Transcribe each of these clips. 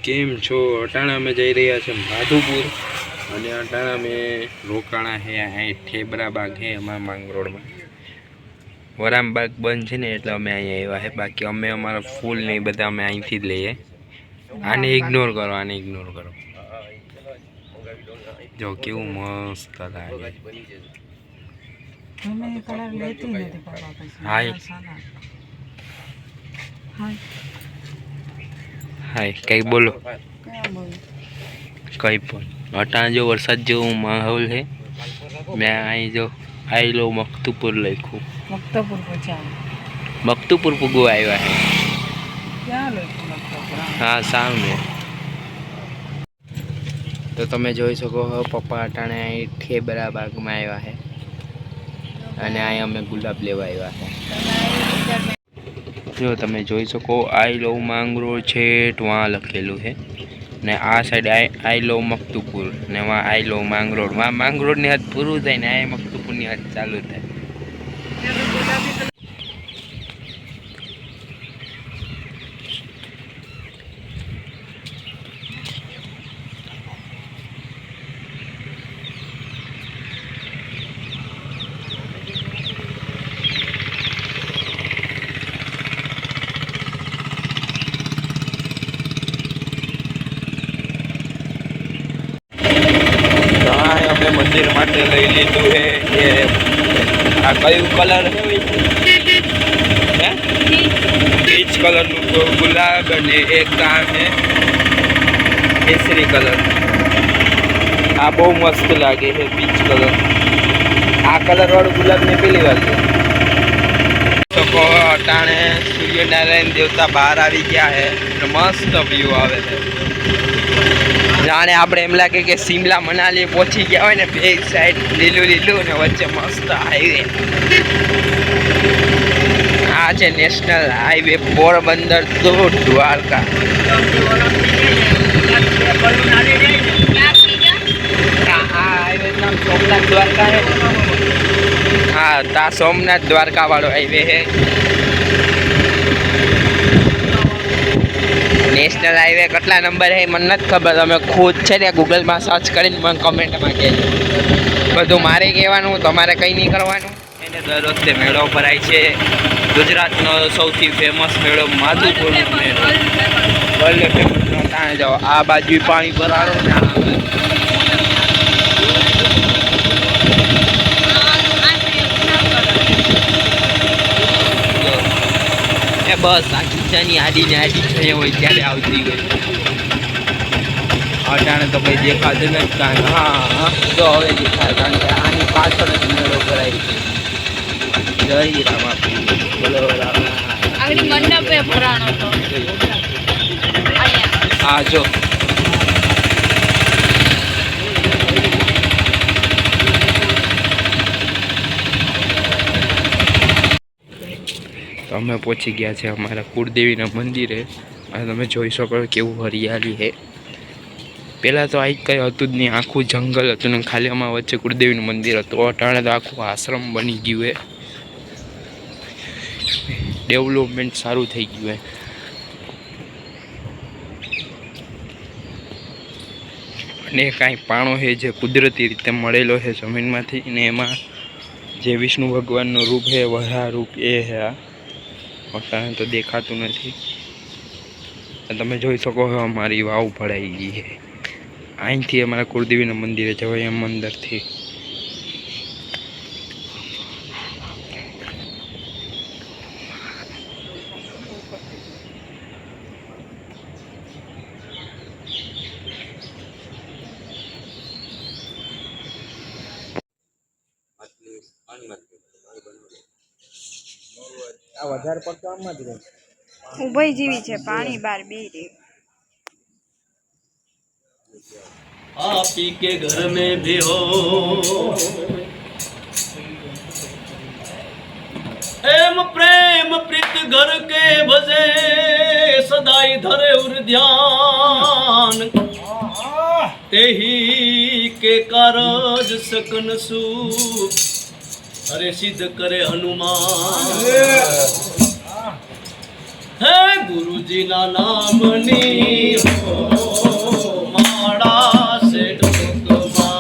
કેમ છો? અટાણા में જઈ રહ્યા છે માધુપુર અને અટાણા में રોકાણા है અહીં ઠેબરા બાગ है અમારા માંગરોળ में વરામ બાગ બંધ છે ને એટલે અમે અહીંયા આવ્યા છે બાકી અમે અમારા ફૂલ ને બધા અમે અહીંથી જ લઈએ આને ઇગ્નોર કરો જો કેવું મસ્ત લાગે હાય હાય કઈ બોલો कई पण अटाण जो वरसाद जो माहौल है मैं आई जो आई लो मक्तुपुर लखू मक्तुपुर पुगो आया है हाँ सामने तो तमे જોઈ શકો છો પપ્પા અટાણે અહીં ઠેબરા બાગમાં આવ્યા છે અને અહીં અમે ગુલાબ લેવા આવ્યા છે જો તમે જોઈ શકો આઈ લવ માંગરોળ છે ત્યાં લખેલું છે ने आ साइड आई लो मक्तुपुर ने वहाँ आई लो मांगरोळ वहाँ मांगरोळ ने हाथ पूरू थाय ने आ मक्तुपुर ने हाथ चालू थाय मंदिर माटे लई लीधुं है ये आ कયું कलर है पीच कलर नु गुलाब ने एक काम है केसरी कलर आ बहु मस्त लागे है पीच कलर आ कलर वाળું गुलाब ने पहली बार तो अटाणे सूर्यनारायण देवता बहार આવી ગયા है मस्त व्यू आवे है जाने आपणे एम लागे कि शिमला मनाली पहुंची गया हो ने बे साइड लीलू लीलू ने वच्चे मस्त हाईवे आ छे national highway Porbandar to Dwarka highway नाम सोमनाथ द्वारका है हाँ ता सोमनाथ द्वारका वालों हाईवे है नेशनल हाईवे कटला नंबर है मन नहीं खबर तमे खुद छे ने गूगल में सर्च करीने मन कमेंट में कहेजो बधुं मारे कहेवानुं तमारे कंई नहीं करवानुं एने दर वखते मेळो भराय छे गुजरातनो सौथी फेमस मेळो माधुपुर मेळो वर्ल्ड फेमस नो ताणे जाओ आ बाजू पाणी भराणो ने बस आ खींचानी आडी ने आडी थई होय त्यारे आवती गई अटाणे तो कई देखाતું નથી કાંઈ हाँ तो हवे देखाय कारण के आनी पाछळ ज मेळो भराय जय रामा बोलो राम आगनी मंडपे भराणो तो आ जो तो अमे पहुंची गया है अमरा कुलदेवी मंदिर है तमे जोई सको केवू हरियाली है पहला तो आई कई हतुं ज नहीं आखू जंगल हतुं ने खाली अमारा वच्चे कुलदेवी मंदिर हतुं अटाणे तो आखू आश्रम बनी गयुं है डेवलपमेंट सारू थई गयुं है अने काई पाणो है जे कुदरती रीते मळेलो है जमीनमांथी ने एमां जे विष्णु भगवाननो रूप है वरा रूप ए है अटाणे तो देखातुं नथी तमे जोई सको छो अमारी वाव भराई गई है અહીંથી અમારા કુળદેવીના મંદિરે જવાય એમ અંદરથી આ વધારે પડતો આમાં જ રહે ઉભઈ જેવી છે પાણી બાર બે રે आपी के घर में भी हो एम प्रेम प्रीत घर के भजे सदाई धरे उर ध्यान तेही के कारज सकन सुख अरे सिद्ध करे हनुमान है गुरुजी ना नाम नी माड़ा से डोकमा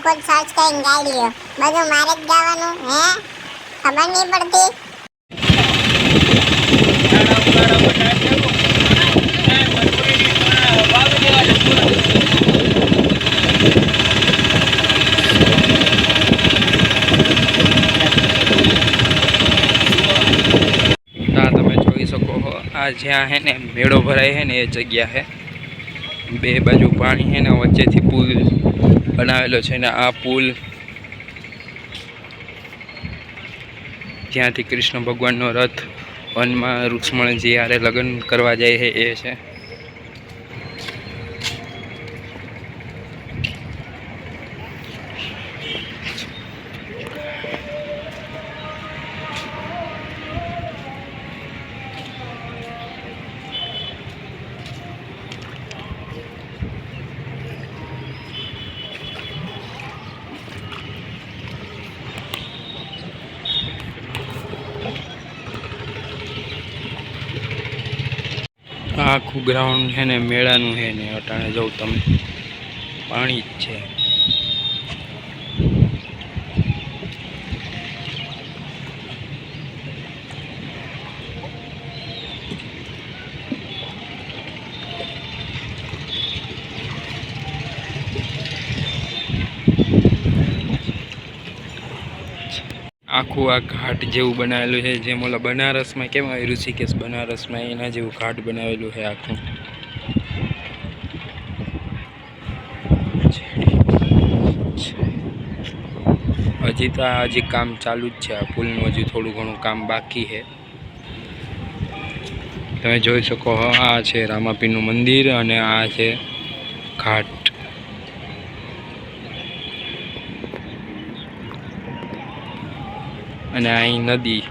ખુદ સર્ચ કરીને ગાઈ લ્યો. બધું મારે જ ગાવાનું હે? ખબર નહીં પડતી. તમે જોઈ શકો છો આ જ્યાં હે ને મેળો ભરાય છે ને એ જગ્યા છે. બે બાજુ પાણી છે ને વચ્ચેથી પુલ બનાવેલો છે ને આ પુલ જ્યાંથી કૃષ્ણ ભગવાનનો રથ વનમાં રુક્ષ્મણજી હારે લગ્ન કરવા જાય છે એ છે. આખું ગ્રાઉન્ડ છે ને મેળાનું છે ને અટાણે જવું તમે પાણી જ છે. આખું આ ઘાટ જેવું બનાવેલું છે જેમ ઓલા બનારસમાં કેમ આવે ઋષિકેશ બનારસમાં એના જેવું ઘાટ બનાવેલું છે આખું. હજી તો આ હજી કામ ચાલુ જ છે. આ પુલનું હજી થોડું ઘણું કામ બાકી છે. તમે જોઈ શકો આ છે રામાપીરનું મંદિર અને આ છે ઘાટ. અને અહીં નદી.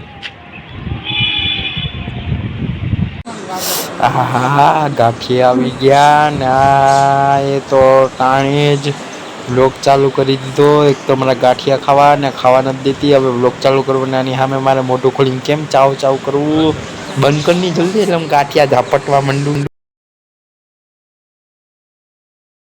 હા ગાંઠી આવી ગયા ને એ તો ટાણે જ વ્લોગ ચાલુ કરી દીધો. એક તો મારા ગાંઠિયા ખાવા ને ખાવા નથી દેતી. હવે વ્લોગ ચાલુ કરવાના સામે મારે મોઢું ખોલીને કેમ ચાવ ચાવ કરવું? બંધ કરની જલ્દી એટલે હું ગાંઠિયા ઝાપટવા માંડું.